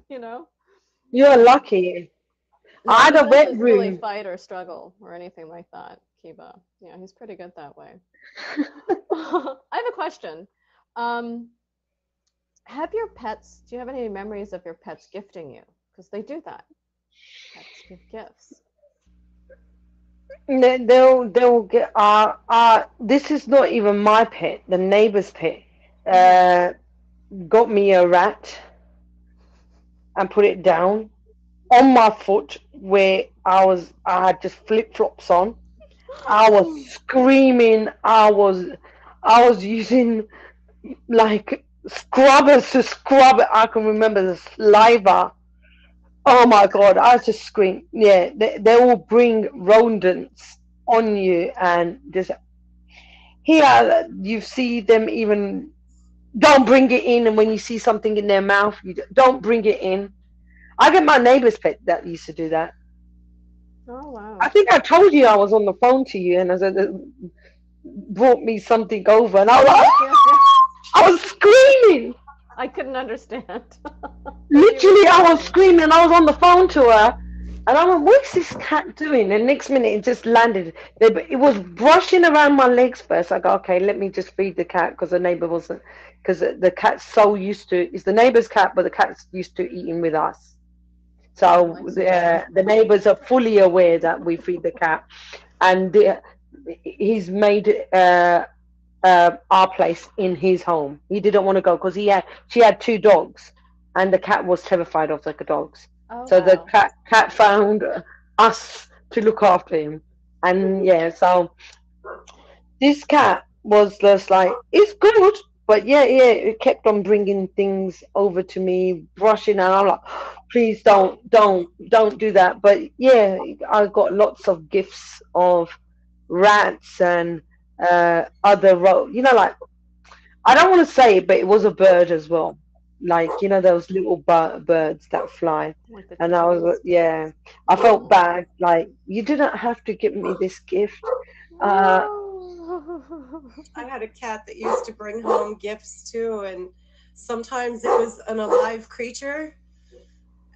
you know? You're lucky. I Yeah, had he a wet doesn't really room. fight or struggle or anything like that, Kiba. Yeah, he's pretty good that way. I have a question. Um, have your pets, do you have any memories of your pets gifting you? Because they do that. Pets give gifts. They'll get this is not even my pet, the neighbor's pet. Hmm. Uh got me a rat and put it down on my foot where I had just flip flops on. I was screaming. I was using like scrubbers to scrub it. I can remember the saliva. Oh my God, I just screamed. Yeah, they will bring rodents on you and just here you see them even don't bring it in, and when you see something in their mouth, you don't bring it in. I get my neighbor's pet that used to do that. Oh, I wow. think I told you I was on the phone to you, and I said brought me something over, and I was like, Yes, yes, yes. I was screaming. I couldn't understand what you were Literally, I was saying. screaming. I was on the phone to her, and I went, "What's this cat doing?" And next minute, it just landed. It was brushing around my legs first. I go, "Okay, let me just feed the cat," because the neighbor wasn't. Because the cat's so used to it's the neighbor's cat, but the cat's used to eating with us. Oh, So nice of them. the neighbors are fully aware that we feed the cat, and he's made our place in his home. He didn't want to go because she had two dogs, and the cat was terrified of the dogs. Oh, So the wow. cat found us to look after him, and yeah, so this cat was just like it's good, but yeah, it kept on bringing things over to me, brushing, and I'm like, please don't do that. But yeah, I got lots of gifts of rats and like I don't want to say it, but it was a bird as well. Like, those little birds that fly. Like the And I was, chickens. yeah, I felt Oh. bad. Like, you didn't have to give me this gift. Uh, Oh. I had a cat that used to bring home gifts too, and sometimes it was an alive creature,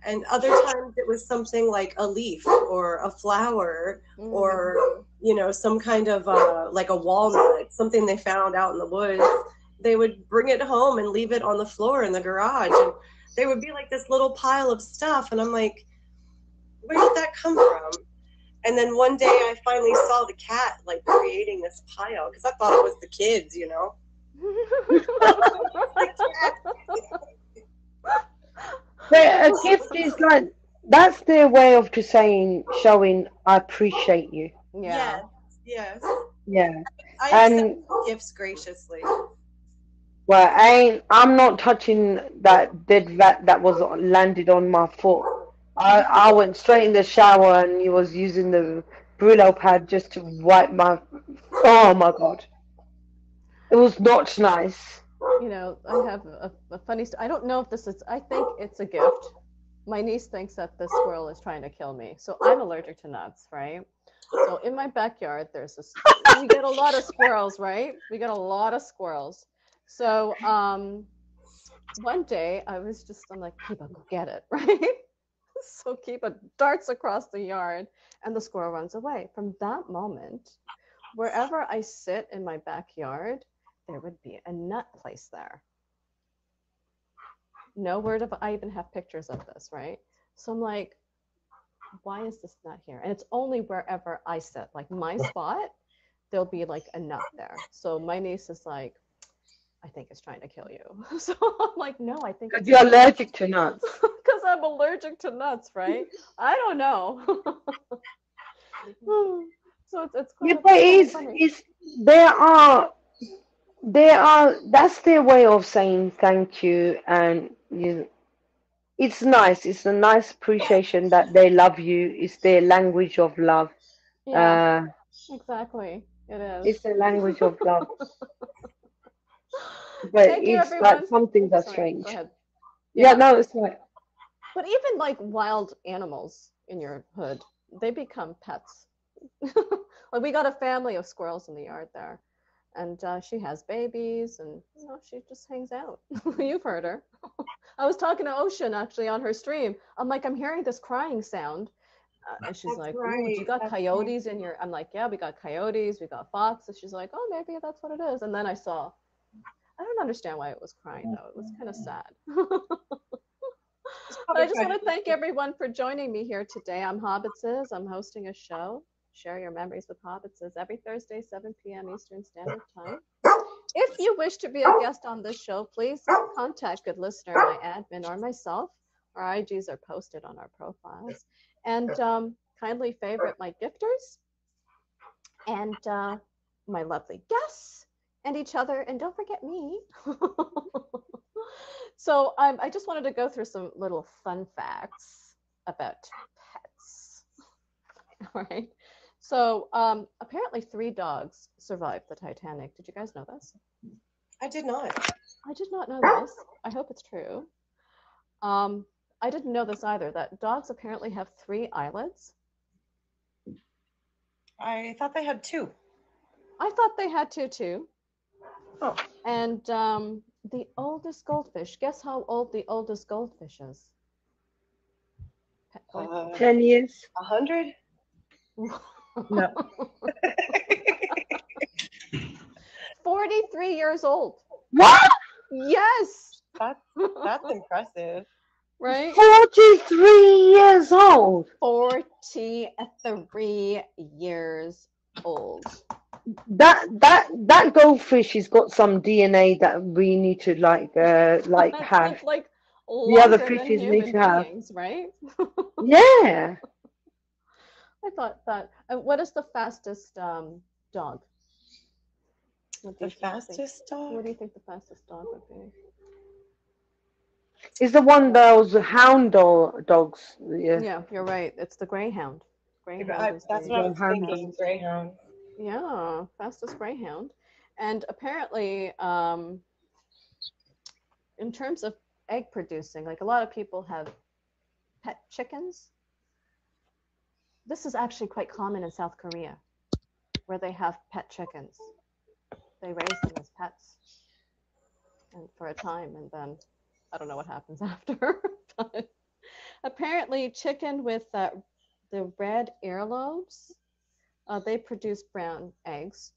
and other times it was something like a leaf or a flower Mm. or some kind of like a walnut, something they found out in the woods. They would bring it home and leave it on the floor in the garage, and they would be like this little pile of stuff, and I'm like, where did that come from? And then one day I finally saw the cat like creating this pile because I thought it was the kids. The cat. a gift is like, that's their way of just saying, showing, I appreciate you. Yeah. Yes, yes. Yeah. I accept And gifts graciously. well, I'm not touching that dead rat that was landed on my foot. I went straight in the shower and he was using the Brillo pad just to wipe my. Oh my God, it was not nice. I have a funny story. I don't know if this is, I think it's a gift. My niece thinks that this squirrel is trying to kill me. So I'm allergic to nuts, right? So in my backyard, we get a lot of squirrels, right? We get a lot of squirrels. So one day I'm like, Kiba, go get it, right? So Kiba darts across the yard and the squirrel runs away. From that moment, wherever I sit in my backyard, there would be a nut placed there. No word of I even have pictures of this, right? So I'm like, why is this nut here? And it's only wherever I sit, like my spot, there'll be like a nut there. So my niece is like, I think it's trying to kill you. So I'm like, no, I think Because it's a you're gift. allergic to nuts. Because I'm allergic to nuts, right? I don't know. So it's Yeah, kind of but it's kind of funny. there are that's their way of saying thank you, and it's nice. It's a nice appreciation that they love you. It's their language of love. Yeah, Uh, exactly. It is. it's a language of love, but Thank you, it's like everyone. something that's Sorry, go strange. ahead. Yeah, Yeah, no, it's like but even like wild animals in your hood, they become pets. Like we got a family of squirrels in the yard there, and she has babies, and she just hangs out. You've heard her. I was talking to Ocean actually on her stream. I'm like, I'm hearing this crying sound. And she's That's like, "Ooh, do you right. got That's right. coyotes in your?" I'm like, "Yeah, we got coyotes, we got foxes." She's like, "Oh, maybe that's what it is." And then I saw. I don't understand why it was crying though. It was kind of sad. It's But I probably just trying want to to thank everyone for joining me here today. I'm Hobbitses. I'm hosting a show, Share Your Memories with Hobbitses, every Thursday, 7 p.m. Eastern Standard Time. If you wish to be a guest on this show, please contact Good Listener, my admin, or myself. Our IGs are posted on our profiles. And kindly favorite my gifters and my lovely guests and each other. And don't forget me. So I just wanted to go through some little fun facts about pets. All right. So apparently 3 dogs survived the Titanic. Did you guys know this? I did not. I did not know this. I hope it's true. I didn't know this either, that dogs apparently have 3 eyelids. I thought they had 2. I thought they had 2 too. Oh. And the oldest goldfish, guess how old the oldest goldfish is? 10 years. 100? No. 43 years old. What? Yes. That's impressive. Right? 43 years old. 43 years old. That goldfish has got some DNA that we need to like have. It's like The other longer than fishes need human to have. beings, right? Yeah. I thought that. What is the fastest dog? The fastest dog? What do you think the fastest dog would be? Is the one those hound dogs? Yeah. Yeah, you're right. It's the greyhound. Greyhound is That's what I was Greyhound. thinking. Greyhound. yeah, fastest greyhound. And apparently, in terms of egg producing, like a lot of people have pet chickens. This is actually quite common in South Korea, where they have pet chickens. They raise them as pets and for a time, and then I don't know what happens after. But apparently, chicken with the red earlobes, they produce brown eggs,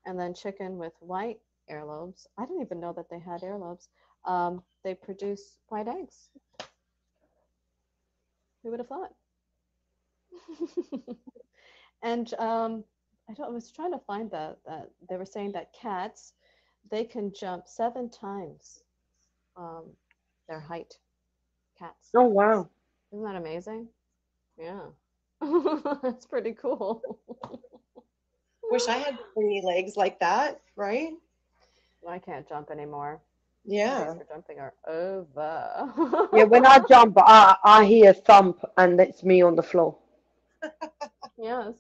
and then chicken with white earlobes. I didn't even know that they had earlobes. They produce white eggs. Who would have thought? And I was trying to find that they were saying that cats, they can jump 7 times their height. Cats. Oh wow. Isn't that amazing? Yeah. That's pretty cool. Wish I had springy legs like that, right? I can't jump anymore. Yeah. Days for jumping are over. Yeah, when I jump, I hear thump, and it's me on the floor. Yes.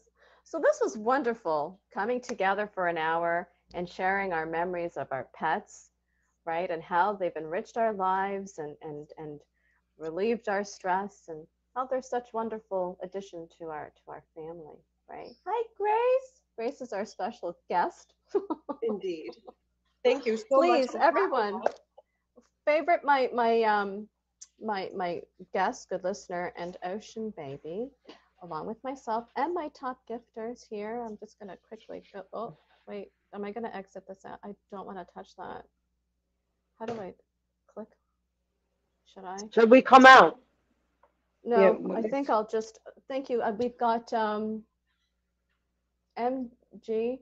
So this was wonderful, coming together for an hour and sharing our memories of our pets, right? And how they've enriched our lives and relieved our stress, and how they're such wonderful addition to our family, right? Hi, Grace. Grace is our special guest. Indeed. Thank you so much. Please, everyone, favorite my guest, good listener, and Ocean Baby, along with myself and my top gifters here. I'm just gonna quickly go. Oh, wait, am I gonna exit this out? I don't want to touch that. How do I click? Should I? Shall we come out? No, Yeah. I think I'll just. Thank you. We've got MG.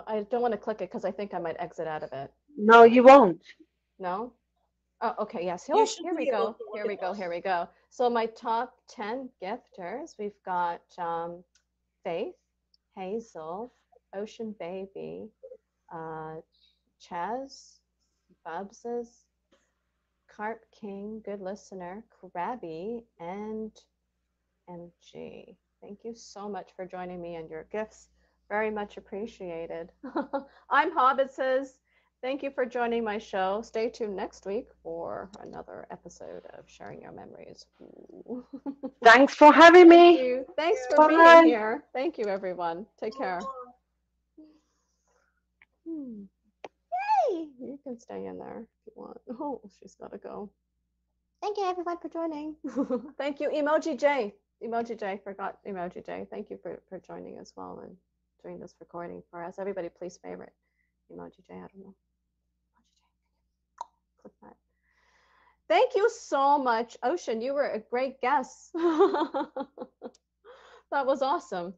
I don't want to click it because I think I might exit out of it. No, you won't. No? Oh, okay, yes. You should Here we be able go. to look Here at we go. those. Here we go. So my top 10 gifters, we've got Faith, Hazel, Ocean Baby, Chaz, Bubses, Carp King, Good Listener, Krabby, and MG. Thank you so much for joining me and your gifts. Very much appreciated. I'm Hobbitses. Thank you for joining my show. Stay tuned next week for another episode of Sharing Your Memories. Thanks for having Thank me. you. Thanks for being Bye. here. Thank you, everyone. Take care. Yay! You can stay in there if you want. Oh, she's got to go. Thank you, everyone, for joining. Thank you, Emoji J. Emoji J, forgot Emoji J. Thank you for joining as well and doing this recording for us. Everybody, please favorite Emoji J. I don't know. Emoji J. Click that. Thank you so much, Ocean. You were a great guest. That was awesome.